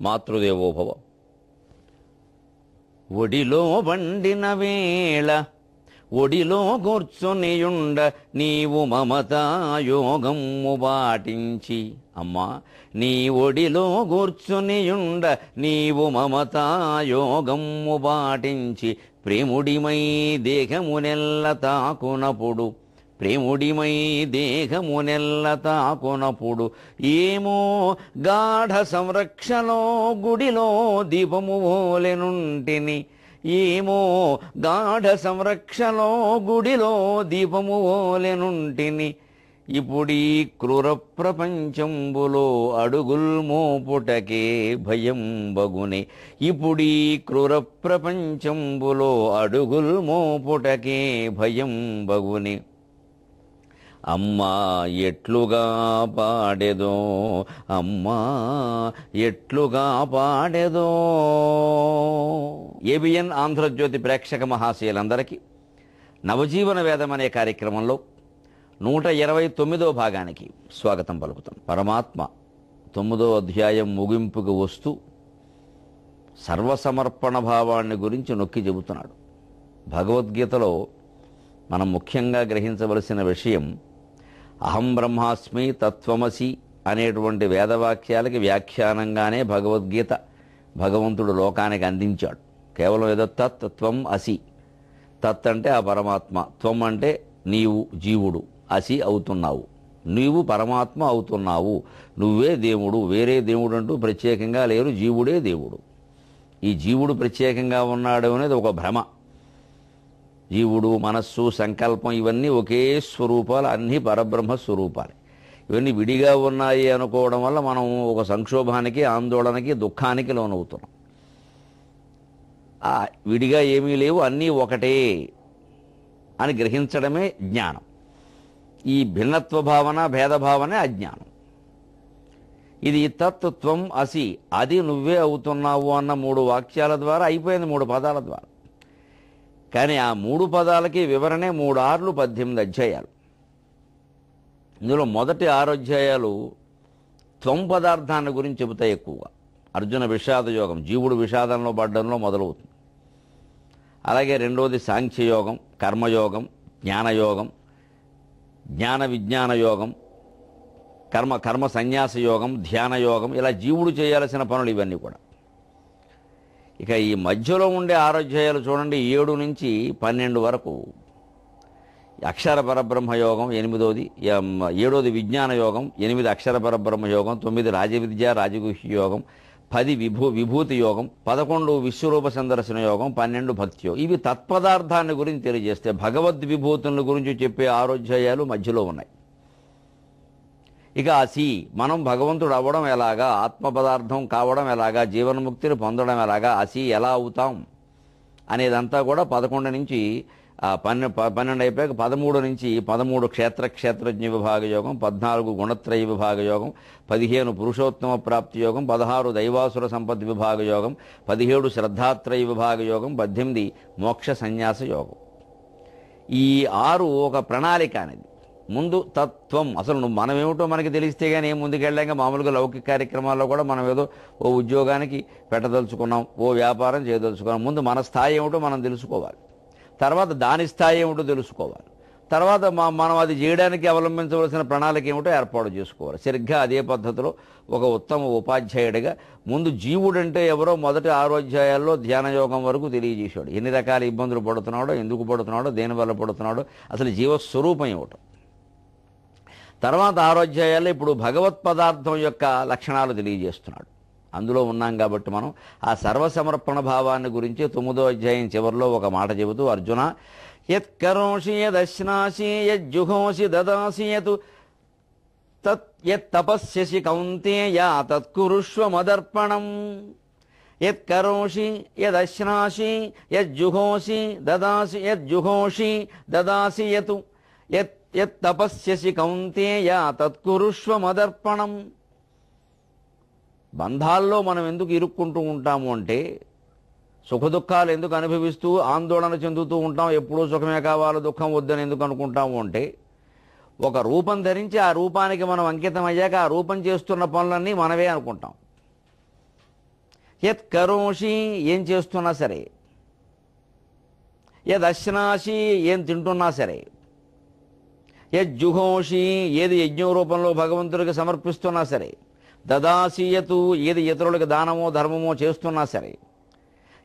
మాతృదేవోభవ. ఒడిలో వండిన వేళ ఒడిలో కూర్చొనియుండ నీవు మమతాయోగము పాటించి, అమ్మా నీ ఒడిలో కూర్చొనియుండ నీవు మమతాయోగము పాటించి, ప్రేముడిమై దేహమునెల్ల తాకునప్పుడు ప్రేముడిమై దేహమునెల్ల తాకునప్పుడు, ఏమో గాఢ సంరక్షలో గుడిలో దీపము ఓలెనుంటిని, ఏమో గాఢ సంరక్షలో గుడిలో దీపము ఓలెనుంటిని, ఇప్పుడీ క్రూర ప్రపంచంబులో అడుగుల్ మోపుటకే భయం బగునే, ఇప్పుడీ క్రూర ప్రపంచంబులో అడుగుల్ మోపుటకే భయం బగునే. అమ్మా ఎట్లుగా పాడెదో, అమ్మా ఎట్లుగా పాడెదో. ఏబిఎన్ ఆంధ్రజ్యోతి ప్రేక్షక మహాశయులందరికీ నవజీవన వేదం అనే కార్యక్రమంలో 129వ భాగానికి స్వాగతం పలుకుతాం. పరమాత్మ 9వ అధ్యాయం ముగింపుకు వస్తూ సర్వసమర్పణ భావాన్ని గురించి నొక్కి చెబుతున్నాడు. భగవద్గీతలో మనం ముఖ్యంగా గ్రహించవలసిన విషయం, అహం బ్రహ్మాస్మి తత్వమసి అనేటువంటి వేదవాక్యాలకి వ్యాఖ్యానంగానే భగవద్గీత భగవంతుడు లోకానికి అందించాడు. కేవలం ఏదో తత్వం అసి, తత్ అంటే ఆ పరమాత్మ, త్వం అంటే నీవు జీవుడు, అసి అవుతున్నావు, నీవు పరమాత్మ అవుతున్నావు, నువ్వే దేవుడు, వేరే దేవుడు అంటూ ప్రత్యేకంగా లేరు, జీవుడే దేవుడు. ఈ జీవుడు ప్రత్యేకంగా ఉన్నాడు అనేది ఒక భ్రమ. జీవుడు, మనస్సు, సంకల్పం ఇవన్నీ ఒకే స్వరూపాలు, అన్నీ పరబ్రహ్మ స్వరూపాలు. ఇవన్నీ విడిగా ఉన్నాయి అనుకోవడం వల్ల మనం ఒక సంక్షోభానికి, ఆందోళనకి, దుఃఖానికి లోనవుతున్నాం. విడిగా ఏమీ లేవు, అన్నీ ఒకటే అని గ్రహించడమే జ్ఞానం. ఈ భిన్నత్వ భావన, భేదభావనే అజ్ఞానం. ఇది తత్వం అసి, అది నువ్వే అవుతున్నావు అన్న 3 వాక్యాల ద్వారా అయిపోయింది, 3 పదాల ద్వారా. కానీ ఆ 3 పదాలకి వివరణే 3 ఆర్లు 18 అధ్యాయాలు. ఇందులో మొదటి 6 అధ్యాయాలు త్వం పదార్థాన్ని గురించి చెబుతాయి ఎక్కువగా. అర్జున విషాద యోగం, జీవుడు విషాదంలో పడ్డంలో మొదలవుతుంది. అలాగే రెండవది సాంఖ్యయోగం, కర్మయోగం, జ్ఞానయోగం, జ్ఞాన విజ్ఞాన యోగం, కర్మ సన్యాస యోగం, ధ్యానయోగం, ఇలా జీవుడు చేయాల్సిన పనులు ఇవన్నీ కూడా. ఇక ఈ మధ్యలో ఉండే 6 అధ్యాయాలు చూడండి, 7 నుంచి 12 వరకు అక్షర పరబ్రహ్మ యోగం 8వది, 7వది విజ్ఞాన యోగం, 8 అక్షర పరబ్రహ్మ యోగం, 9 రాజవిద్య రాజగుహ్య యోగం, 10 విభూతి యోగం, 11 విశ్వరూప సందర్శన యోగం, 12 భక్తి యోగం. ఇవి తత్పదార్థాన్ని గురించి తెలియజేస్తే భగవద్ విభూతుల గురించి చెప్పే 6 అధ్యాయాలు మధ్యలో ఉన్నాయి. ఇక అసి, మనం భగవంతుడు అవ్వడం ఎలాగా, ఆత్మ పదార్థం కావడం ఎలాగా, జీవన్ముక్తిని పొందడం ఎలాగా, అసి ఎలా అవుతాం అనేదంతా కూడా 11 నుంచి 12 అయిపోయాక 13 నుంచి 13 క్షేత్రజ్ఞ విభాగ యోగం, 14 గుణత్రయ విభాగ యోగం, 15 పురుషోత్తమ ప్రాప్తి యోగం, 16 దైవాసుర సంపత్తి విభాగ యోగం, 17 శ్రద్ధాత్రయ విభాగ యోగం, 18 మోక్ష సన్యాస యోగం. ఈ 6 ఒక ప్రణాళిక అనేది. ముందు తత్వం, అసలు మనం ఏమిటో మనకి తెలిస్తే కానీ ఏం ముందుకెళ్ళాక, మామూలుగా లౌకిక కార్యక్రమాల్లో కూడా మనం ఏదో ఓ ఉద్యోగానికి పెట్టదలుచుకున్నాం, ఓ వ్యాపారం చేయదలుచుకున్నాం. ముందు మన స్థాయి ఏమిటో మనం తెలుసుకోవాలి, తర్వాత దాని స్థాయి ఏమిటో తెలుసుకోవాలి, తర్వాత మనం అది చేయడానికి అవలంబించవలసిన ప్రణాళిక ఏమిటో ఏర్పాటు చేసుకోవాలి. సరిగ్గా అదే పద్ధతిలో ఒక ఉత్తమ ఉపాధ్యాయుడిగా ముందు జీవుడంటే ఎవరో మొదటి 6 అధ్యాయాల్లో ధ్యానయోగం వరకు తెలియజేశాడు. ఎన్ని రకాల ఇబ్బందులు పడుతున్నాడో, ఎందుకు పడుతున్నాడో, దేనివల్ల పడుతున్నాడో, అసలు జీవస్వరూపం ఏమిటో. తర్వాత 6 అధ్యాయాల్లో ఇప్పుడు భగవత్ పదార్థం యొక్క లక్షణాలు తెలియజేస్తున్నాడు. అందులో ఉన్నాం కాబట్టి మనం ఆ సర్వసమర్పణ భావాన్ని గురించి 9వ అధ్యాయం చివరిలో ఒక మాట చెబుతూ, అర్జున యత్కరోషి యదశ్నాసి యజ్జుహోషి దదాసి యత్తపస్యసి కౌంతేయ తత్కురుష్వ మదర్పణం. యత్కరోషి యదశ్నాసి యజ్జుహోషి దదాసి యత్తపస్యసి కౌంతేయ తత్కురుష్వ మదర్పణం. బంధాల్లో మనం ఎందుకు ఇరుక్కుంటూ ఉంటాము అంటే, సుఖదుఖాలు ఎందుకు అనుభవిస్తూ ఆందోళన చెందుతూ ఉంటాం, ఎప్పుడూ సుఖమే కావాలి, దుఃఖం వద్దని ఎందుకు అనుకుంటాము అంటే, ఒక రూపం ధరించి ఆ రూపానికి మనం అంకితం అయ్యాక ఆ రూపం చేస్తున్న పనులన్నీ మనవే అనుకుంటాం. యత్ కరోషి ఏం చేస్తున్నా సరే, యద్ అశ్నాసి ఏం తింటున్నా సరే, యజ్జుహోషి ఏది యజ్ఞ రూపంలో భగవంతుడికి సమర్పిస్తున్నా సరే, దదాసీయతు ఏది ఇతరులకు దానమో ధర్మమో చేస్తున్నా సరే,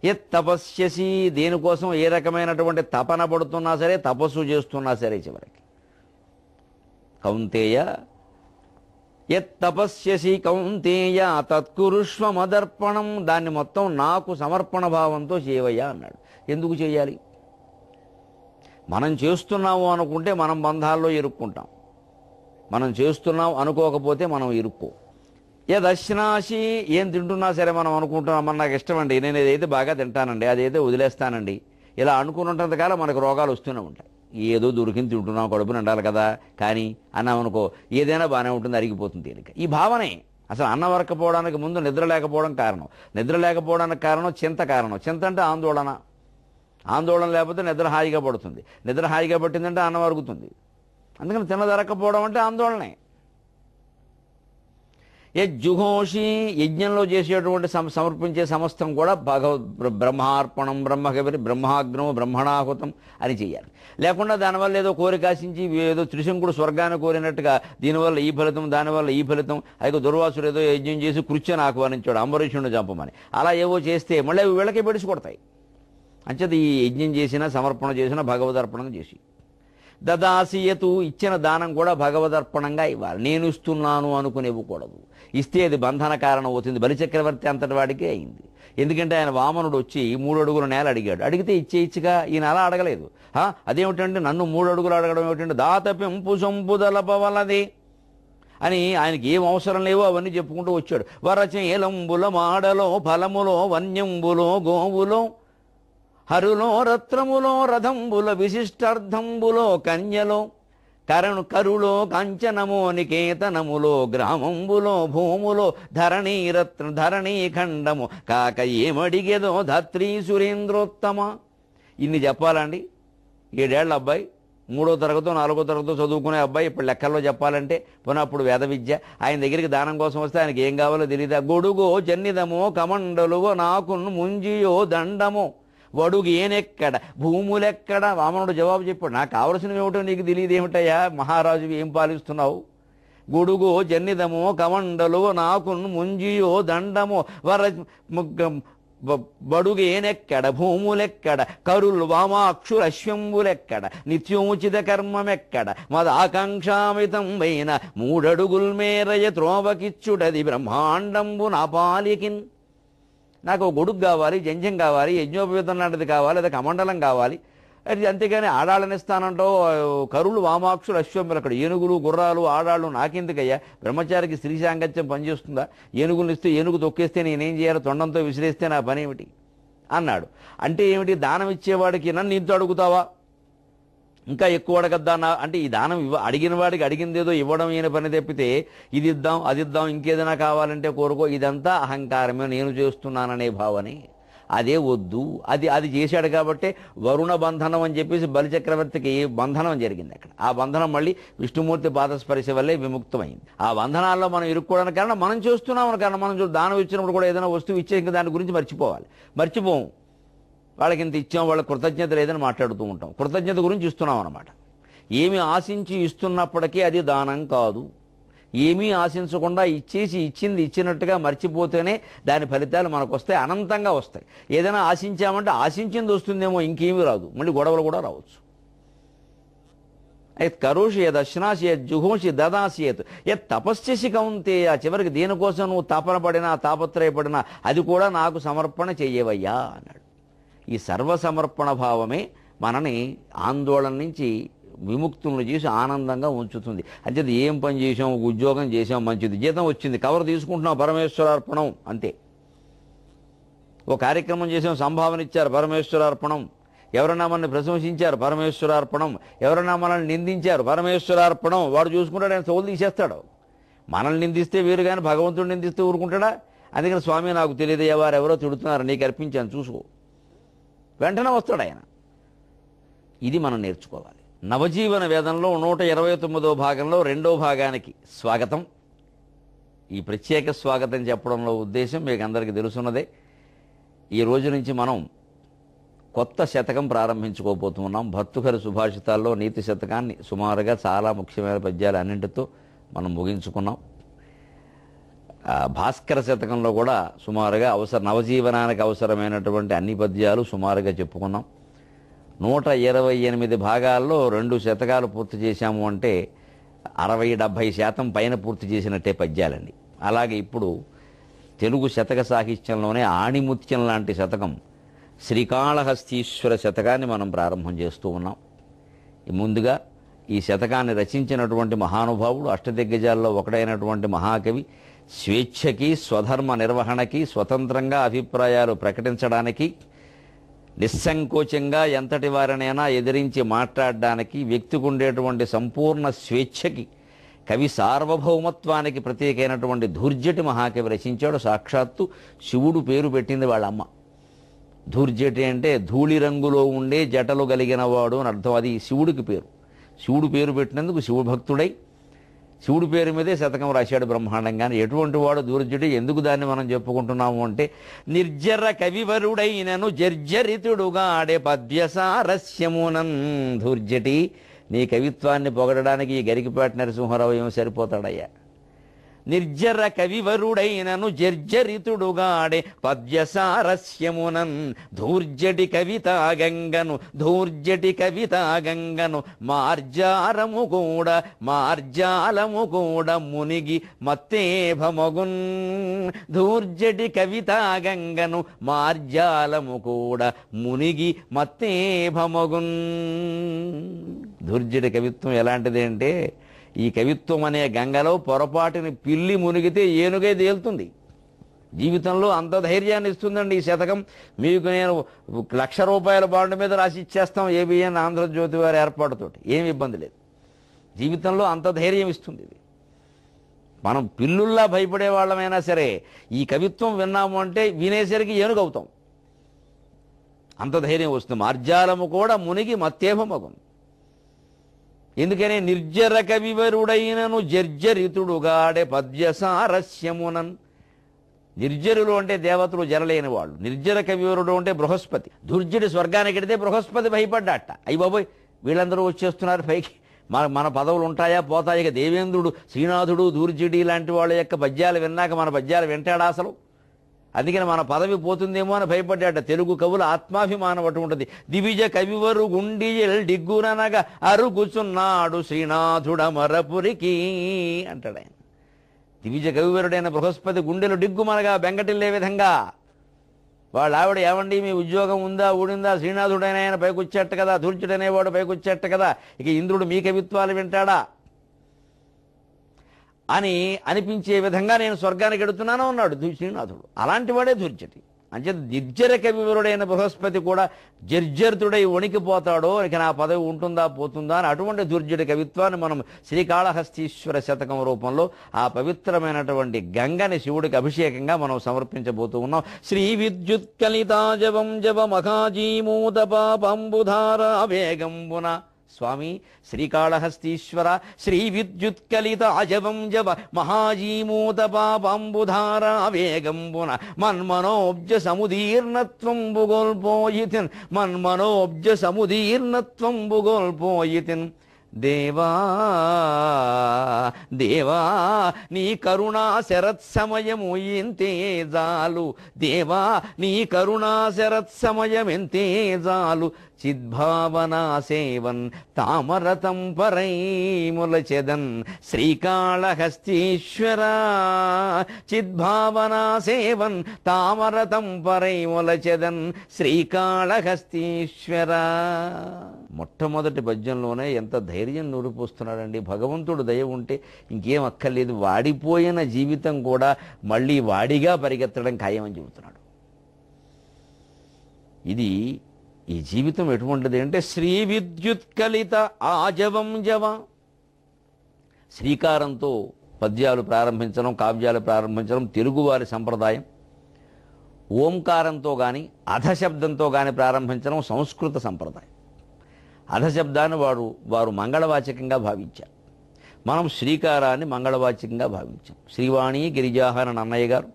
యత్ తపస్యసి దేనికోసం ఏ రకమైనటువంటి తపన పడుతున్నా సరే, తపస్సు చేస్తున్నా సరే, చివరికి కౌంతేయ యత్ తపస్యసి కౌంతేయ తత్కురుష్వ మదర్పణం, దాన్ని మొత్తం నాకు సమర్పణ భావంతో చేయవయ్యా అన్నాడు. ఎందుకు చేయాలి? మనం చేస్తున్నాము అనుకుంటే మనం బంధాల్లో ఇరుక్కుంటాం, మనం చేస్తున్నాం అనుకోకపోతే మనం ఇరుక్కో. యదశ్నాసి ఏం తింటున్నా సరే మనం అనుకుంటున్నాం, మన నాకు ఇష్టం అండి, నేను ఏదైతే బాగా తింటానండి, అదైతే వదిలేస్తానండి, ఇలా అనుకున్నంతకాలం మనకు రోగాలు వస్తూనే ఉంటాయి. ఏదో దొరికింది తింటున్నాం, కడుపు నిండాలి కదా, కానీ అన్నామనుకో ఏదైనా బాగానే ఉంటుంది, అరిగిపోతుంది తేలిక. ఈ భావనే అసలు అన్నం వరకపోవడానికి ముందు నిద్ర లేకపోవడం కారణం, నిద్ర లేకపోవడానికి కారణం చింత కారణం. చింత అంటే ఆందోళన, ఆందోళన లేకపోతే నిద్ర హాయిగా పడుతుంది, నిద్ర హాయిగా పట్టిందంటే అన్నం అరుగుతుంది. అందుకని తినదరకపోవడం అంటే ఆందోళనే. యజ్జుహోషి యజ్ఞంలో చేసేటువంటి సమర్పించే సమస్తం కూడా బ్రహ్మార్పణం, బ్రహ్మకవిరి, బ్రహ్మాగ్నం, బ్రహ్మణాహుతం అని చేయాలి. లేకుండా దానివల్ల ఏదో కోరిక ఆశించి ఏదో త్రిశంకుడు స్వర్గాన్ని కోరినట్టుగా దీనివల్ల ఈ ఫలితం, దానివల్ల ఈ ఫలితం, అయితే దుర్వాసుడు ఏదో యజ్ఞం చేసి కృత్యాన్ని ఆహ్వానించాడు అంబరీషుడిని చంపమని, అలా ఏవో చేస్తే మళ్ళీ అవి వీళ్ళకే పెడిసి కొడతాయి. అంచేత ఈ యజ్ఞం చేసినా సమర్పణ చేసినా భగవదర్పణం చేసి, దదాసీయతు ఇచ్చిన దానం కూడా భగవదర్పణంగా ఇవ్వాలి. నేను ఇస్తున్నాను అనుకుని ఇవ్వకూడదు, ఇస్తే అది బంధన కారణం అవుతుంది. బలిచక్రవర్తి అంతటి వాడికే అయింది. ఎందుకంటే ఆయన వామనుడు వచ్చి 3 అడుగుల నేల అడిగాడు, అడిగితే ఇచ్చేయిచ్చుగా ఈయన అలా అడగలేదు. అదేమిటంటే నన్ను 3 అడుగులు అడగడం ఏమిటంటే దాత పెంపు సంపుదలపవలదే అని ఆయనకి ఏం అవసరం లేవో అవన్నీ చెప్పుకుంటూ వచ్చాడు. వరచేలంబుల మాడలో ఫలములో వన్యంబులో గోవులో హరులో రత్నములో రథంబుల విశిష్టార్థంబులో కన్యలో కరులో కంచనమో నికేతనములో గ్రామంబులో భూములో ధరణీ ఖండము కాక ఏమడిగేదో ధత్రీ సురేంద్రోత్తమ. ఇన్ని చెప్పాలండి. 7 ఏళ్ల అబ్బాయి, 3వ తరగతో 4వ తరగతో చదువుకునే అబ్బాయి ఇప్పుడు లెక్కల్లో చెప్పాలంటే పునప్పుడు వేద విద్య. ఆయన దగ్గరికి దానం కోసం వస్తే ఆయనకి ఏం కావాలో తెలియదా? గొడుగో జన్నిదమో కమండలువో నాకును ముంజియో దండమో వడుగు ఏనెక్కడ భూములెక్కడ. వామనుడు జవాబు చెప్పాడు, నాకు కావలసినవి ఏమిటో నీకు తెలియదు ఏమిటయ్యా, మహారాజువి ఏం పాలిస్తున్నావు? గొడుగో జన్నిదమో కమండలు నాకును ముంజియో దండమో బడుగు ఏనెక్కడ భూములెక్కడ కరులు వామాక్షుర అశ్వంబులెక్కడ నిత్యోచిత కర్మమెక్కడ మదాకాంక్షామితం వైన 3 అడుగుల్ మేరయ త్రోవకిచ్చుడది బ్రహ్మాండంబు నా పాలికిన్. నాకు గొడుగు కావాలి, జంజం కావాలి, యజ్ఞోపవేతం లాంటిది కావాలి, లేదా కమండలం కావాలి, అది అంతేగాని ఆడాళ్ళని ఇస్తానంటో కరులు వామాక్షులు అశ్వంబులు అక్కడ ఏనుగులు గుర్రాలు ఆడాళ్ళు నాకెందుకయ్యా? బ్రహ్మచారికి స్త్రీ సాంగత్యం పనిచేస్తుందా? ఏనుగులు ఇస్తే ఏనుగు తొక్కేస్తే నేనేం చేయాలి? తొండంతో విసిరేస్తే నా పని ఏమిటి అన్నాడు. అంటే ఏమిటి? దానం ఇచ్చేవాడికి నన్ను ఇంత అడుగుతావా, ఇంకా ఎక్కువ అడగద్దా అంటే ఈ దానం అడిగిన వాడికి అడిగిందేదో ఇవ్వడం ఈయన పని తప్పితే ఇది ఇద్దాం అది ఇద్దాం ఇంకేదైనా కావాలంటే కోరుకో, ఇదంతా అహంకారమే, నేను చేస్తున్నాననే భావనే. అదే వద్దు. అది చేశాడు కాబట్టి వరుణ బంధనం అని చెప్పేసి బలిచక్రవర్తికి బంధనం జరిగింది అక్కడ. ఆ బంధనం మళ్ళీ విష్ణుమూర్తి పాదస్పర్శ వల్లే విముక్తమైంది. ఆ బంధనాల్లో మనం ఇరుక్కోవడానికి కారణం మనం చేస్తున్నాం కారణం. మనం దానం ఇచ్చినప్పుడు కూడా ఏదైనా వస్తువు ఇచ్చే దాని గురించి మర్చిపోము. వాళ్ళకి ఇంత ఇచ్చాం, వాళ్ళ కృతజ్ఞత లేదని మాట్లాడుతూ ఉంటాం. కృతజ్ఞత గురించి ఇస్తున్నాం అన్నమాట. ఏమి ఆశించి ఇస్తున్నప్పటికీ అది దానం కాదు. ఏమీ ఆశించకుండా ఇచ్చేసి ఇచ్చింది ఇచ్చినట్టుగా మర్చిపోతేనే దాని ఫలితాలు మనకు వస్తాయి, అనంతంగా వస్తాయి. ఏదైనా ఆశించామంటే ఆశించింది వస్తుందేమో, ఇంకేమీ రాదు, మళ్ళీ గొడవలు కూడా రావచ్చు. కరోషి యదశ్నాసి యజ్జుహోషి దదాసియత్ యత్ తపస్యసి కౌంతేయ. చివరికి దేనికోసం నువ్వు తపన పడినా తాపత్రయపడినా అది కూడా నాకు సమర్పణ చెయ్యవయ్యా అన్నాడు. ఈ సర్వసమర్పణ భావమే మనని ఆందోళన నుంచి విముక్తులను చేసి ఆనందంగా ఉంచుతుంది. అంటే ఏం పని చేసాం, ఉద్యోగం చేసాం, మంచిది, జీతం వచ్చింది, కవర్ తీసుకుంటున్నాం, పరమేశ్వరార్పణం అంతే. ఓ కార్యక్రమం చేసాం, సంభావన ఇచ్చారు, పరమేశ్వరార్పణం. ఎవరన్నా మనల్ని ప్రశంసించారు, పరమేశ్వరార్పణం. ఎవరన్నా మనల్ని నిందించారు, పరమేశ్వరార్పణం. వాడు చూసుకుంటాడు, ఆయన సోలు తీసేస్తాడు. మనల్ని నిందిస్తే వేరు కానీ భగవంతుడు నిందిస్తే ఊరుకుంటాడా? అందుకని స్వామి నాకు తెలియదు, ఎవరెవరో తిడుతున్నారు, నీకు అర్పించాను చూసుకో, వెంటనే వస్తాడు ఆయన. ఇది మనం నేర్చుకోవాలి. నవజీవన వేదంలో 129వ భాగంలో 2వ భాగానికి స్వాగతం. ఈ ప్రత్యేక స్వాగతం చెప్పడంలో ఉద్దేశం మీకు అందరికీ తెలుసున్నదే. ఈ రోజు నుంచి మనం కొత్త శతకం ప్రారంభించుకోబోతున్నాం. భర్తృహరి సుభాషితాల్లో నీతి శతకాన్ని సుమారుగా చాలా ముఖ్యమైన పద్యాలు అన్నింటితో మనం ముగించుకున్నాం. భాస్కర శతకంలో కూడా సుమారుగా నవజీవనానికి అవసరమైనటువంటి అన్ని పద్యాలు సుమారుగా చెప్పుకున్నాం. 128 భాగాల్లో 2 శతకాలు పూర్తి చేశాము అంటే 60-70% పైన పూర్తి చేసినట్టే పద్యాలండి. అలాగే ఇప్పుడు తెలుగు శతక సాహిత్యంలోనే ఆణిముత్యం లాంటి శతకం శ్రీకాళహస్తీశ్వర శతకాన్ని మనం ప్రారంభం చేస్తూ ఉన్నాం. ముందుగా ఈ శతకాన్ని రచించినటువంటి మహానుభావుడు, అష్టదిగ్గజాల్లో ఒకడైనటువంటి మహాకవి, స్వేచ్ఛకి స్వధర్మ నిర్వహణకి స్వతంత్రంగా అభిప్రాయాలు ప్రకటించడానికి నిస్సంకోచంగా ఎంతటి వారినైనా ఎదిరించి మాట్లాడడానికి వ్యక్తికి ఉండేటువంటి సంపూర్ణ స్వేచ్ఛకి కవి సార్వభౌమత్వానికి ప్రత్యేకమైనటువంటి ధూర్జటి మహాకవి రచించాడు. సాక్షాత్తు శివుడు పేరు పెట్టింది వాళ్ళమ్మ. ధూర్జటి అంటే ధూళి రంగులో ఉండే జటలు కలిగిన వాడు అని అర్థం. అది శివుడికి పేరు. శివుడు పేరు పెట్టినందుకు శివభక్తుడై శివుడి పేరు మీదే శతకం రాశాడు బ్రహ్మాండంగానే. ఎటువంటి వాడు ధూర్జటి, ఎందుకు దాన్ని మనం చెప్పుకుంటున్నాము అంటే నిర్జర కవివరుడైనను జర్జరితుడుగాడే పద్యసారస్యమునన్. ధూర్జటి, నీ కవిత్వాన్ని పొగడడానికి ఈ గరికిపాటి నరసింహారావు ఏమో సరిపోతాడయ్యా. నిర్జర కవివరుడైనను జర్జరితుడుగాడే పద్యసారస్యమునన్. ధూర్జటి కవితాగంగను మార్జాలము కూడా మునిగి మత్తేభమగున్. ధూర్జటి కవితాగంగను మార్జాలము కూడా మునిగి మత్తేభమగున్. ధూర్జటి కవిత్వం ఎలాంటిది అంటే, ఈ కవిత్వం అనే గంగలో పొరపాటుని పిల్లి మునిగితే ఏనుగే తేలుతుంది. జీవితంలో అంత ధైర్యాన్ని ఇస్తుందండి ఈ శతకం. మీకు నేను ₹1,00,000 బాండ్ మీద రాసి ఇచ్చేస్తాం ఏబిఎన్ ఆంధ్రజ్యోతి వారి ఏర్పాటుతోటి, ఏమి ఇబ్బంది లేదు. జీవితంలో అంత ధైర్యం ఇస్తుంది ఇది. మనం పిల్లుల్లా భయపడే వాళ్ళమైనా సరే ఈ కవిత్వం విన్నాము అంటే వినేసరికి ఏనుగు అవుతాం. అంత ధైర్యం వస్తుంది. మార్జాలము కూడా మునిగి మత్తేభమగున్. ఎందుకని నిర్జర కవివరుడైనను జర్జరితుడుగాడే పద్యసారస్యమునన్. నిర్జరులు అంటే దేవతలు, జరలేని వాళ్ళు. నిర్జర కవివరుడు అంటే బృహస్పతి. ధూర్జటి స్వర్గానికి వెడితే బృహస్పతి భయపడ్డాట. అయ్యి బాబోయ్ వీళ్ళందరూ వచ్చేస్తున్నారు పైకి, మన పదవులు ఉంటాయా పోతాయి. ఇక దేవేంద్రుడు, శ్రీనాథుడు, ధూర్జటి లాంటి వాళ్ళ యొక్క పద్యాలు విన్నాక మన పద్యాలు వింటాడా అసలు? అందుకని మన పదవి పోతుందేమో అని భయపడ్డాట. తెలుగు కవుల ఆత్మాభిమానం అటువంటిది. దివిజ కవివరు గుండియల్ డిగ్గురనగా అరుగుచున్నాడు శ్రీనాథుడమరపురికి అంటాడు ఆయన. దివిజ కవివరుడైన బృహస్పతి గుండెలు డిగ్గుమనగా బెంగటిల్లే విధంగా వాళ్ళ ఆవిడ, ఏమండి మీ ఉద్యోగం ఉందా ఊడిందా, శ్రీనాథుడైన ఆయన పైకొచ్చేట్టు కదా, ధూర్జుడనేవాడు పైకొచ్చేట్టు కదా, ఇక ఇంద్రుడు మీ కవిత్వాలు వింటాడా అని అనిపించే విధంగా నేను స్వర్గానికి ఎడుతున్నాను అన్నాడు శ్రీనాథుడు. అలాంటి వాడే ధూర్జటి. అంచేత నిర్జర కవివరుడైన బృహస్పతి కూడా జర్జరితుడై వణికిపోతాడో, ఇక నా పదవి ఉంటుందా పోతుందా అని. అటువంటి ధూర్జటి కవిత్వాన్ని మనం శ్రీకాళహస్తీశ్వర శతకం రూపంలో ఆ పవిత్రమైనటువంటి గంగని శివుడికి అభిషేకంగా మనం సమర్పించబోతూ ఉన్నాం. శ్రీ విద్యుత్ కలితాజవం జవ మఖాజీమూత పాపంబుధార వేగంబున. స్వామి శ్రీకాళహస్తీశ్వర, శ్రీ విద్యుత్కలిత అజవం జవ మహాజీమూత పాపంబుధార వేగంబున మన్మనోబ్జ సముదీర్ణత్వం దేవా దేవా నీ కరుణా శరత్సమయము ఎంతే జాలు. దేవా నీ కరుణా శరత్సమయమెంతే జాలు. చిద్భావనా సేవన్ తామరతం పరైములచెదన్. శ్రీకాళహస్తీశ్వర చిద్భావనా సేవన్ తామరతం పరైములచెదన్. శ్రీకాళహస్తీశ్వర. మొట్టమొదటి పద్యంలోనే ఎంత ధైర్యం నూరిపోస్తున్నాడండి. భగవంతుడు దయ ఉంటే ఇంకేం అక్కర్లేదు. వాడిపోయిన జీవితం కూడా మళ్ళీ వాడిగా పరిగెత్తడం ఖాయమని చెబుతున్నాడు. ఇది ఈ జీవితం ఎటువంటిది అంటే శ్రీ విద్యుత్ కలిత ఆజవం జవ. శ్రీకారంతో పద్యాలు ప్రారంభించడం, కావ్యాలు ప్రారంభించడం తెలుగువారి సంప్రదాయం. ఓంకారంతో కానీ అధశబ్దంతో కానీ ప్రారంభించడం సంస్కృత సంప్రదాయం. అధశబ్దాన్ని వారు మంగళవాచకంగా భావించారు. మనం శ్రీకారాన్ని మంగళవాచ్యంగా భావించాం. శ్రీవాణి గిరిజాహన నన్నయ్య గారు,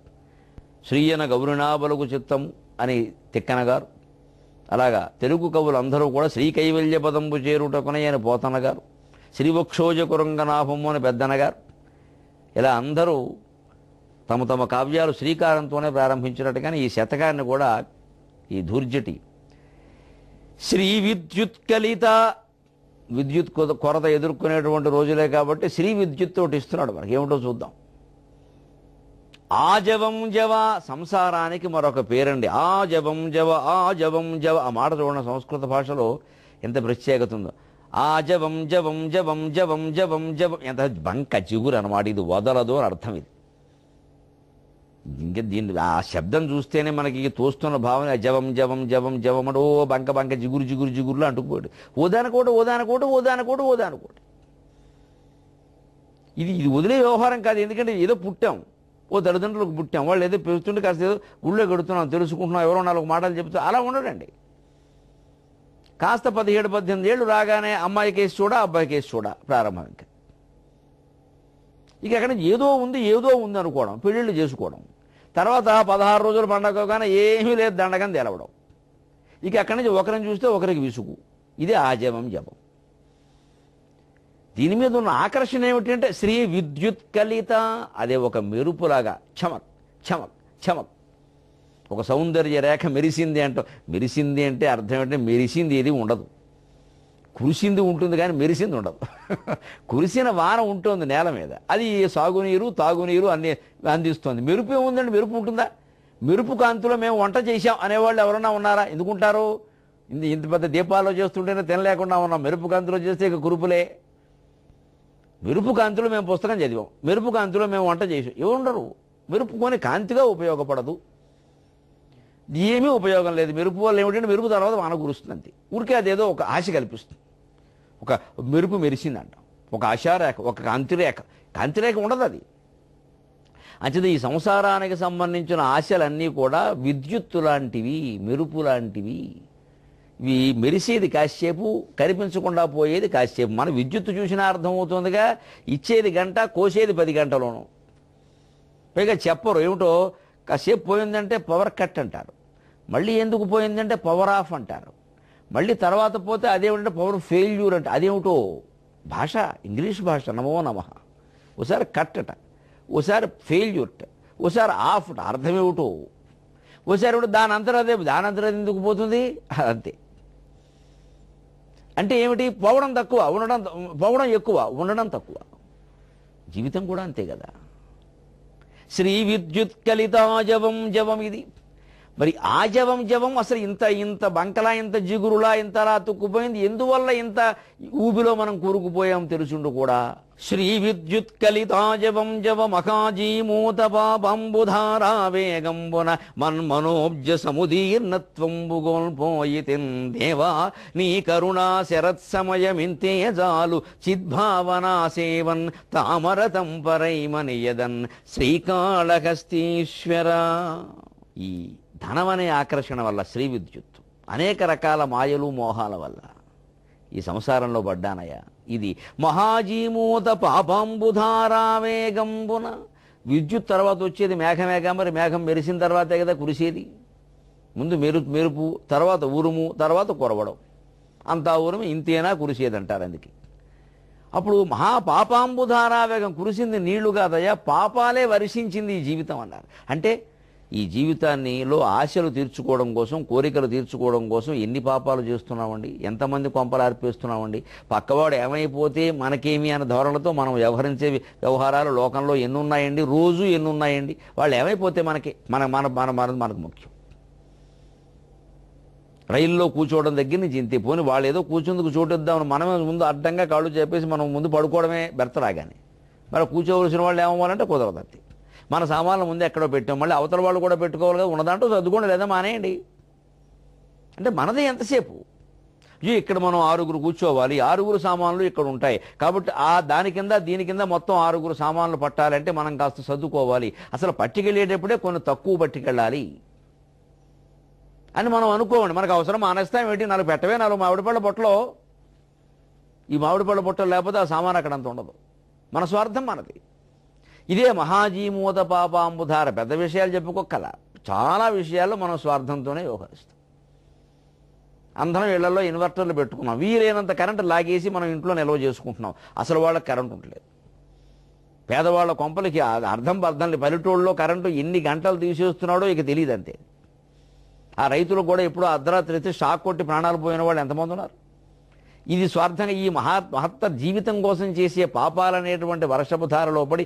శ్రీయన గౌరినాబలకు చిత్తము అని తిక్కన గారు, అలాగా తెలుగు కవులందరూ కూడా శ్రీ కైవల్య పదంబు చేరుటకునయని పోతన గారు, శ్రీవక్షోజ కురంగనాభము అని పెద్దన గారు, ఇలా అందరూ తమ తమ కావ్యాలు శ్రీకారంతోనే ప్రారంభించినట్టుగానే ఈ శతకాన్ని కూడా ఈ ధూర్జటి శ్రీ విద్యుత్కలిత, విద్యుత్ కొరత ఎదుర్కొనేటువంటి రోజులే కాబట్టి శ్రీ విద్యుత్ తోటి ఇస్తున్నాడు మనకి. ఏమిటో చూద్దాం. ఆజవం జవ, సంసారానికి మరొక పేరండి. ఆజవం జవ, ఆజవం జవ. ఆ మాట చూడండి, సంస్కృత భాషలో ఎంత ప్రత్యేకత ఉందో. ఆజవం జవం జవం జవం జవం జవం. ఎంత బంక చిగురు అన్నమాట. ఇది వదలదు అని అర్థం. ఇది ఇంకా దీన్ని ఆ శబ్దం చూస్తేనే మనకి తోస్తున్న భావన జవం జవం జవం జవం అంటే ఓ బంక బంక జిగురు జిగురు జిగురులో అంటుకుపోయాడు. ఓదానకోట ఓదానకోట ఓదానకోట ఓదానకోట. ఇది వదిలే వ్యవహారం కాదు. ఎందుకంటే ఏదో పుట్టాం, ఓ తల్లిదండ్రులకు పుట్టాం, వాళ్ళు ఏదో పెరుగుతుంటే కాస్త ఏదో గుళ్ళో గడుతున్నాం, తెలుసుకుంటున్నాం, ఎవరో 4 మాటలు చెబుతూ అలా ఉండడండి. కాస్త 17-18 ఏళ్ళు రాగానే అమ్మాయి కేసు చూడ, అబ్బాయి కేసు చూడ ప్రారంభం. ఇక అక్కడ ఏదో ఉంది అనుకోవడం, పెళ్ళిళ్ళు చేసుకోవడం, తర్వాత 16 రోజులు పండగగానే ఏమీ లేదు దండగని తెలవడం. ఇక అక్కడి నుంచి ఒకరిని చూస్తే ఒకరికి విసుగు. ఇదే ఆజవం జపం. దీని మీద ఉన్న ఆకర్షణ ఏమిటంటే శ్రీ విద్యుత్ కలిత. అదే ఒక మెరుపులాగా చమక్ చమక్ చమక్, ఒక సౌందర్య రేఖ మెరిసింది అంటూ. మెరిసింది అంటే అర్థం ఏంటంటే మెరిసింది ఏది ఉండదు, కురిసింది ఉంటుంది కానీ మెరిసింది ఉండదు. కురిసిన వాన ఉంటుంది నేల మీద, అది సాగునీరు తాగునీరు అన్ని అందిస్తుంది. మెరుపు ఏముందండి, మెరుపు ఉంటుందా? మెరుపు కాంతిలో మేము వంట చేశాం అనేవాళ్ళు ఎవరన్నా ఉన్నారా? ఎందుకుంటారు? ఇంత పెద్ద దీపాల్లో చేస్తుంటేనే తినలేకుండా ఉన్నాం. మెరుపు కాంతిలో చేస్తే ఇక కురుపులే. మెరుపు కాంతిలో మేము పుస్తకం చదివాం, మెరుపు కాంతిలో మేము వంట చేసాం. ఏముండరు. మెరుపు కొని కాంతిగా ఉపయోగపడదు, ఏమీ ఉపయోగం లేదు. మెరుపు వల్ల ఏమిటంటే మెరుపు తర్వాత వాన కురుస్తుంది అంతే. ఊరికే అదేదో ఒక ఆశ కల్పిస్తుంది. ఒక మెరుపు మెరిసిందంట, ఒక ఆశారేఖ, ఒక కాంతిరేఖ. కాంతిరేఖ ఉండదు అది. అంచేత ఈ సంసారానికి సంబంధించిన ఆశలన్నీ కూడా విద్యుత్తు లాంటివి, మెరుపు లాంటివి. ఇవి మెరిసేది కాసేపు, కనిపించకుండా పోయేది కాసేపు. మన విద్యుత్తు చూసినా అర్థమవుతుందిగా, ఇచ్చేది గంట, కోసేది 10 గంటలోనూ. పైగా చెప్పరు ఏమిటో, కాసేపు పోయిందంటే పవర్ కట్ అంటారు, మళ్ళీ ఎందుకు పోయిందంటే పవర్ ఆఫ్ అంటారు, మళ్ళీ తర్వాత పోతే అదేమిటంటే పవర్ ఫెయిల్యూర్ అంటే. అదేమిటో భాష, ఇంగ్లీష్ భాష. నమో నమః. ఒకసారి కట్ అట, ఒకసారి ఫెయిల్యూర్ అట, ఒకసారి ఆఫ్ అట. అర్థమేమిటో. ఒకసారి దాని అంతరాదే, దాని అంతరాది ఎందుకు పోతుంది అంతే. అంటే ఏమిటి? పోవడం తక్కువ, పోవడం ఎక్కువ, ఉండడం తక్కువ. జీవితం కూడా అంతే కదా. శ్రీ విద్యుత్ కలితాజవం జవం. ఇది మరి ఆజవం జవం అసలు ఇంత బంకలా, ఇంత జిగురులా, ఇంతలా తుక్కుపోయింది ఎందువల్ల? ఇంత ఊబిలో మనం కూరుకుపోయాం తెలుసుండు కూడా. శ్రీ విద్యుత్ కలితాజవం జవ మహాజీమూత పాపంబుధారా వేగంబున మన్మనోబ్జ సముదీర్ణత్వంబు గోల్పోయితిన్ దేవా నీ కరుణా శరత్సమయమింతే జాలు చిద్భావనా సేవన్ తామరతం పరైమనియదన్ శ్రీకాళహస్తీశ్వర. ఈ ధనమనే ఆకర్షణ వల్ల, శ్రీ విద్యుత్ అనేక రకాల మాయలు మోహాల వల్ల ఈ సంసారంలో పడ్డానయ్యా. ఇది మహాజీమూత పాపంబుధారావేగంబున. విద్యుత్ తర్వాత వచ్చేది మేఘమేఘం. మరి మేఘం మెరిసిన తర్వాతే కదా కురిసేది. ముందు మెరుపు, తర్వాత ఉరుము, తర్వాత కురవడం. అంతా ఉరుము ఇంతేనా కురిసేదంటారు. అందుకే అప్పుడు మహాపాపాంబుధారావేగం. కురిసింది నీళ్లు కాదయ్యా, పాపాలే వర్షించింది ఈ జీవితం అన్నారు. అంటే ఈ జీవితాన్నిలో ఆశలు తీర్చుకోవడం కోసం, కోరికలు తీర్చుకోవడం కోసం ఎన్ని పాపాలు చేస్తున్నామండి, ఎంతమంది కొంపలు అర్పిస్తున్నామండి. పక్కవాడు ఏమైపోతే మనకేమి అనే ధోరణితో మనం వ్యవహరించే వ్యవహారాలు లోకంలో ఎన్ని ఉన్నాయండి, రోజు ఎన్ని ఉన్నాయండి. వాళ్ళు ఏమైపోతే మనకు ముఖ్యం. రైల్లో కూర్చోవడం దగ్గర నుంచి ఇంతే. పోని వాళ్ళు ఏదో కూర్చుందుకు చోటిద్దామని మనమే ముందు అడ్డంగా కాళ్ళు చెప్పేసి మనం ముందు పడుకోవడమే బెర్త రాగానే. మరి కూర్చోవలసిన వాళ్ళు ఏమవ్వాలంటే కుదరదు అంతే. మన సామాన్లు ముందు ఎక్కడో పెట్టాం, మళ్ళీ అవతల వాళ్ళు కూడా పెట్టుకోవాలి కదా. ఉన్నదాంట్లో సర్దుకోండి, లేదా మానేయండి. అంటే మనదే ఎంతసేపు? ఇక్కడ మనం 6 కూర్చోవాలి, 6 సామాన్లు ఇక్కడ ఉంటాయి కాబట్టి దాని కింద దీని కింద మొత్తం 6 సామాన్లు పట్టాలంటే మనం కాస్త సర్దుకోవాలి. అసలు పట్టుకెళ్ళేటప్పుడే కొన్ని తక్కువ పట్టుకెళ్ళాలి అని మనం అనుకోండి. మనకు అవసరం మానేస్తాం ఏంటి? 4 పెట్టవే, 4 మామిడి పళ్ళ బొట్టలో. ఈ మామిడి పళ్ళ బొట్టలు లేకపోతే ఆ సామాన్ అక్కడ అంత ఉండదు. మన స్వార్థం మనది. ఇదే మహాజీమూత పాపాంబుధార, పెద్ద విషయాలు చెప్పుకోకల, చాలా విషయాల్లో మనం స్వార్థంతోనే వ్యవహరిస్తాం. అందరం ఇళ్లలో ఇన్వర్టర్లు పెట్టుకున్నాం, వీలైనంత కరెంటు లాగేసి మనం ఇంట్లో నిల్వ చేసుకుంటున్నాం. అసలు వాళ్ళకి కరెంటు ఉండలేదు. పేదవాళ్ళ కొంపలకి అర్థం పల్లెటూళ్ళలో కరెంటు ఎన్ని గంటలు తీసేస్తున్నాడో ఇక తెలియదు అంతే. ఆ రైతులు కూడా ఎప్పుడో అర్ధరాత్రి అయితే షాక్ కొట్టి ప్రాణాలు పోయిన వాళ్ళు ఎంతమంది ఉన్నారు. ఇది స్వార్థంగా ఈ మహత్త జీవితం కోసం చేసే పాపాలనేటువంటి వర్షపు ధారలో పడి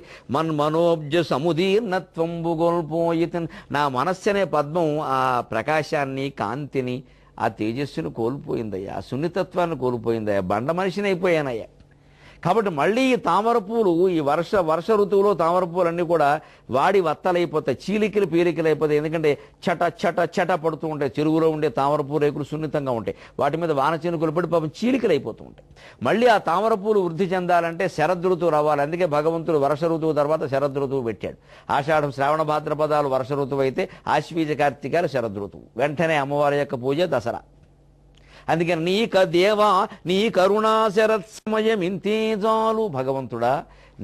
మనోబ్జ సముదీర్ణత్వంబు గోల్పోయిత, నా మనస్సు అనే పద్మం ఆ ప్రకాశాన్ని, కాంతిని, ఆ తేజస్సును కోల్పోయిందయ్యా, ఆ సున్నితత్వాన్ని కోల్పోయిందయ్యా, బండ మనిషిని అయిపోయానయ్యా. కాబట్టి మళ్ళీ ఈ తామర పూలు, ఈ వర్ష ఋతువులో తామర పూలన్నీ కూడా వాడి వత్తలైపోతాయి, చీలికలు పీలికలైపోతాయి. ఎందుకంటే చట చట చట పడుతూ ఉంటాయి. చెరువులో ఉండే తామర పూ రేకులు సున్నితంగా ఉంటాయి, వాటి మీద వాన చినుకులు పడి పాపం చీలికలు అయిపోతూ ఉంటాయి. మళ్ళీ ఆ తామర పూలు వృద్ధి చెందాలంటే శరదృతువు రావాలి. అందుకే భగవంతుడు వర్ష ఋతువు తర్వాత శరదృతువు పెట్టాడు. ఆషాఢం, శ్రావణ, భాద్రపదాలు వర్ష ఋతువు అయితే ఆశ్వీజ, కార్తీకాలు శరదృతువు. వెంటనే అమ్మవారి యొక్క పూజ దసరా. అందుకని నీక దేవా నీ కరుణా శరత్సమయం ఇంతే చాలు, భగవంతుడా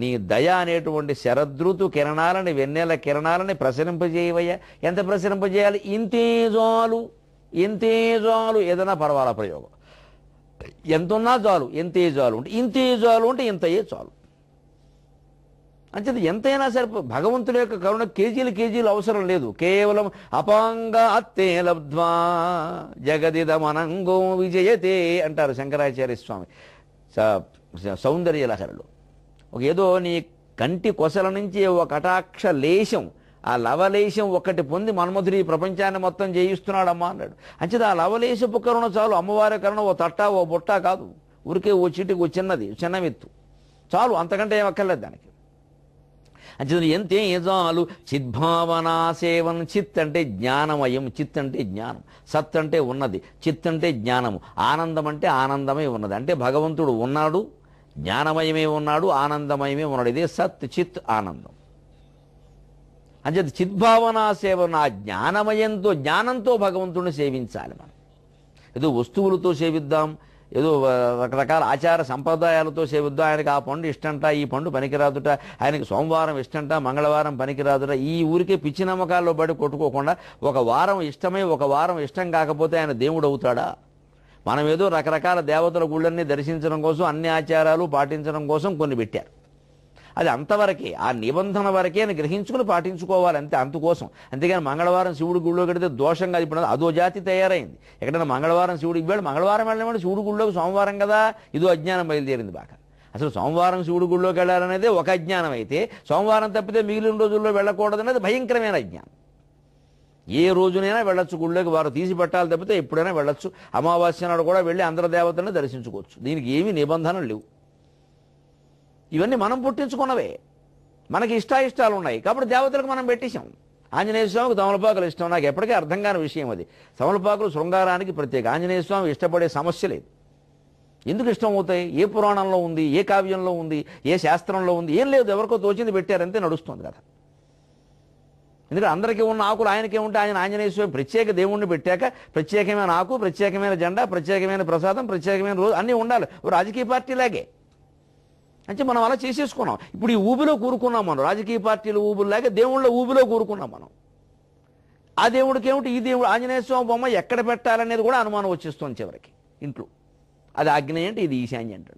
నీ దయ అనేటువంటి శరదృతు కిరణాలని, వెన్నెల కిరణాలని ప్రసరింపజేయవయ్యా. ఎంత ప్రసరింపజేయాలి? ఇంతే చాలు, ఇంతే చాలు. ఏదైనా పర్వాలా ప్రయోగం, ఎంతున్నా చాలు, ఎంతే చాలు అంటే, ఇంతే చాలు అంటే ఇంతయే చాలు. అంచేది ఎంతైనా సరే భగవంతుడి యొక్క కరుణ కేజీలు అవసరం లేదు. కేవలం అపాంగ అత్తే లబ్ధ్వా జగదిదమనంగో విజయతే అంటారు శంకరాచార్య స్వామి సౌందర్య లహరిలో. ఏదో నీ కంటి కొసల నుంచి ఒక కటాక్ష లేశం, ఆ లవలేశం ఒక్కటి పొంది మన్మధుడు ఈ ప్రపంచాన్ని మొత్తం జయిస్తున్నాడమ్మా అన్నాడు. అంచేది ఆ లవలేశపు కరుణ చాలు. అమ్మవారి కరుణ ఓ తట్టా ఓ బుట్టా కాదు, ఊరికే ఓ చీటికి ఓ చిన్నది, చిన్న మెత్తు చాలు, అంతకంటే ఏమక్కర్లేదు దానికి. అంచేది ఎంతే చాలు. చిద్భావనా సేవన్, చిత్ అంటే జ్ఞానమయం, చిత్ అంటే జ్ఞానం, సత్ అంటే ఉన్నది, చిత్ అంటే జ్ఞానము, ఆనందం అంటే ఆనందమే ఉన్నది. అంటే భగవంతుడు ఉన్నాడు, జ్ఞానమయమే ఉన్నాడు, ఆనందమయమే ఉన్నాడు. ఇదే సత్, చిత్, ఆనందం. అంచేది చిద్భావనా సేవన, ఆ జ్ఞానమయంతో, జ్ఞానంతో భగవంతుడిని సేవించాలి. మనం ఏదో వస్తువులతో సేవిద్దాం, ఏదో రకరకాల ఆచార సంప్రదాయాలతో సేవిద్దాం. ఆయనకి ఆ పండు ఇష్టంట, ఈ పండు పనికిరాదుట, ఆయనకి సోమవారం ఇష్టంట, మంగళవారం పనికిరాదుట, ఈ ఊరికే పిచ్చి నమ్మకాల్లో పడి కొట్టుకోకుండా ఒక వారం ఇష్టమై ఒక వారం ఇష్టం కాకపోతే ఆయన దేవుడు అవుతాడా? మనం ఏదో రకరకాల దేవతల గుళ్ళన్నీ దర్శించడం కోసం, అన్ని ఆచారాలు పాటించడం కోసం కొన్ని పెట్టారు. అది అంతవరకే, ఆ నిబంధన వరకే అని గ్రహించుకుని పాటించుకోవాలి అంతే, అందుకోసం. అంతేగాని మంగళవారం శివుడి గుళ్ళో కడితే దోషంగా, ఇప్పుడు అదో జాతి తయారైంది. ఎక్కడైనా మంగళవారం శివుడు ఇవ్వాడు, మంగళవారం వెళ్ళినప్పుడు శివుడి గుళ్ళోకి సోమవారం కదా, ఇదో అజ్ఞానం బయలుదేరింది బాగా. అసలు సోమవారం శివుడి గుళ్ళోకి వెళ్ళాలనేది ఒక అజ్ఞానం అయితే, సోమవారం తప్పితే మిగిలిన రోజుల్లో వెళ్ళకూడదనేది భయంకరమైన అజ్ఞానం. ఏ రోజునైనా వెళ్ళొచ్చు గుళ్ళోకి, వారు తీసి పెట్టాలి తప్పితే ఎప్పుడైనా వెళ్ళొచ్చు. అమావాస్య నాడు కూడా వెళ్ళి అందరి దేవతలను దర్శించుకోవచ్చు. దీనికి ఏమీ నిబంధనలు లేవు. ఇవన్నీ మనం పుట్టించుకున్నవే, మనకి ఇష్టాయిష్టాలు ఉన్నాయి కాబట్టి దేవతలకు మనం పెట్టేశాం. ఆంజనేయ స్వామికి తమలపాకులు ఇష్టం, నాకు ఎప్పటికీ అర్థం కాని విషయం అది. తమలపాకులు శృంగారానికి ప్రత్యేక, ఆంజనేయ స్వామి ఇష్టపడే సమస్య లేదు. ఎందుకు ఇష్టం అవుతాయి? ఏ పురాణంలో ఉంది, ఏ కావ్యంలో ఉంది, ఏ శాస్త్రంలో ఉంది? ఏం లేదు, ఎవరికో తోచింది పెట్టారంతే నడుస్తుంది కదా. ఎందుకంటే అందరికీ ఉన్న ఆకులు ఆయనకే ఉంటే, ఆయన ఆంజనేయ స్వామి ప్రత్యేక దేవుణ్ణి పెట్టాక ప్రత్యేకమైన ఆకు, ప్రత్యేకమైన జెండా, ప్రత్యేకమైన ప్రసాదం, ప్రత్యేకమైన రోజు అన్నీ ఉండాలి. రాజకీయ పార్టీలాగే అంటే మనం అలా చేసేసుకున్నాం. ఇప్పుడు ఈ ఊబిలో కూరుకున్నాం మనం, రాజకీయ పార్టీలు ఊబుల్లాగే దేవుళ్ళ ఊబిలో కూరుకున్నాం మనం. ఆ దేవుడికి ఏమిటి, ఈ దేవుడు ఆంజనేయ స్వామి బొమ్మ ఎక్కడ పెట్టాలనేది కూడా అనుమానం వచ్చేస్తుంది చివరికి ఇంట్లో. అది ఆగ్నేయ అంటే ఇది ఈశాన్య అంటే.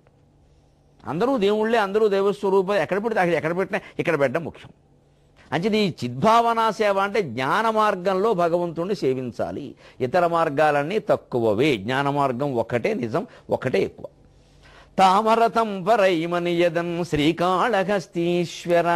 అందరూ దేవుళ్ళే, అందరూ దేవస్వరూపం, ఎక్కడ పెడితే ఎక్కడ పెట్టినా ఇక్కడ పెట్టడం ముఖ్యం. అంటే ఈ చిద్భావనా సేవ అంటే జ్ఞాన మార్గంలో భగవంతుణ్ణి సేవించాలి. ఇతర మార్గాలన్నీ తక్కువవే, జ్ఞాన మార్గం ఒక్కటే నిజం, ఒక్కటే ఎక్కువ. తామరతం పరైమనియదన్ శ్రీకాళహస్తీశ్వర.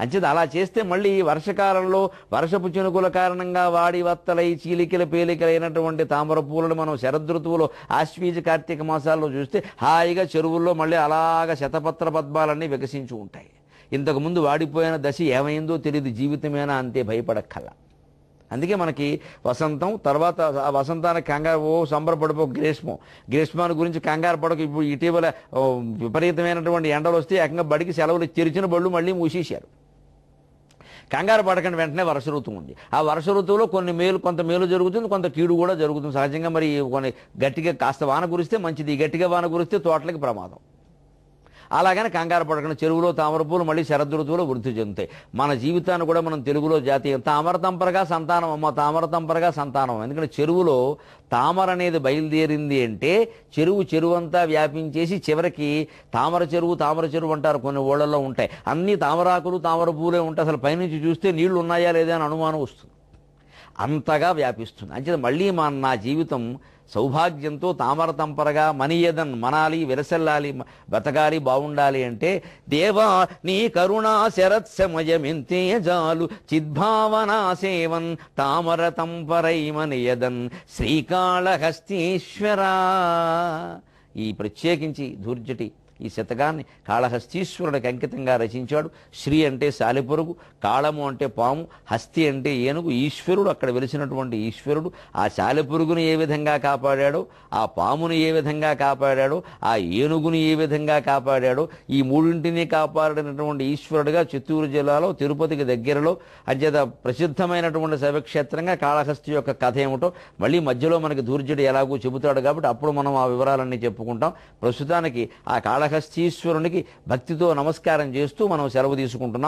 అంచేది అలా చేస్తే మళ్ళీ వర్షకాలంలో వర్షపు చినుకుల కారణంగా వాడి వత్తలై చీలికల పేలికలైనటువంటి తామర పూలను మనం శరదృతువులో ఆశ్వీజ, కార్తీక మాసాల్లో చూస్తే హాయిగా చెరువుల్లో మళ్ళీ అలాగ శతపత్ర పద్మాలన్నీ వికసించి ఉంటాయి. ఇంతకుముందు వాడిపోయిన దశ ఏమైందో తెలియదు, జీవితమేనా అంతే, భయపడక్కల. అందుకే మనకి వసంతం, తర్వాత ఆ వసంతానికి కంగారు సంబరపడిపో, గ్రీష్మాన్ని గురించి కంగారు పడకు. ఇప్పుడు ఇటీవల విపరీతమైనటువంటి ఎండలు వస్తే ఏకంగా బడికి సెలవులు తెరిచిన బళ్ళు మళ్ళీ మూసేశారు. కంగారు పడకండి, వెంటనే వర్ష ఋతువు ఉంది. ఆ వర్ష ఋతువులో కొంత మేలు జరుగుతుంది, కొంత కీడు కూడా జరుగుతుంది సహజంగా. మరి కొన్ని గట్టిగా కాస్త వాన కురిస్తే మంచిది, గట్టిగా వాన కురిస్తే తోటలకి ప్రమాదం. అలాగని కంగారు పడకుండా చెరువులో తామర పూలు మళ్ళీ శరదృతువులో వృద్ధి చెందుతాయి. మన జీవితాన్ని కూడా మనం తెలుగులో జాతీయం తామరతంపరగా సంతానం అమ్మ, తామరతంపరగా సంతానం. ఎందుకంటే చెరువులో తామర అనేది బయలుదేరింది అంటే చెరువంతా వ్యాపించేసి చివరికి తామర చెరువు అంటారు. కొన్ని ఊళ్ళల్లో ఉంటాయి, అన్ని తామరాకులు తామర పూలే ఉంటాయి. అసలు పైనుంచి చూస్తే నీళ్లు ఉన్నాయా లేదా అని అనుమానం వస్తుంది, అంతగా వ్యాపిస్తుంది. అంచేత మళ్ళీ నా జీవితం సౌభాగ్యంతో తామరతంపరగా మనియదన్ మనాలి, విరసల్లాలి, బతకాలి, బాగుండాలి అంటే దేవా నీ కరుణా శరత్సమయమింతే జాలు చిద్భావనా సేవన్ తామరతంపరై మనియదన్ శ్రీకాళహస్తీశ్వరా. ఈ ప్రత్యేకించి ధూర్జటి ఈ శతకాన్ని కాళహస్తీశ్వరుడికి అంకితంగా రచించాడు. శ్రీ అంటే సాలెపురుగు, కాళము అంటే పాము, హస్తి అంటే ఏనుగు. ఈశ్వరుడు అక్కడ వెలిసినటువంటి ఈశ్వరుడు ఆ సాలెపురుగును ఏ విధంగా కాపాడాడో, ఆ పామును ఏ విధంగా కాపాడాడో, ఆ ఏనుగును ఏ విధంగా కాపాడాడో, ఈ మూడింటిని కాపాడినటువంటి ఈశ్వరుడుగా చిత్తూరు జిల్లాలో తిరుపతికి దగ్గరలో అంచేత ప్రసిద్ధమైనటువంటి శైవక్షేత్రంగా కాళహస్తి యొక్క కథ ఏమిటో మళ్ళీ మధ్యలో మనకి ధూర్జటి ఎలాగూ చెబుతాడు కాబట్టి అప్పుడు మనం ఆ వివరాలన్నీ చెప్పుకుంటాం. ప్రస్తుతానికి ఆ కాళహస్తీశ్వరునికి భక్తితో నమస్కారం చేస్తూ మనం సెలవు తీసుకుంటున్నాం.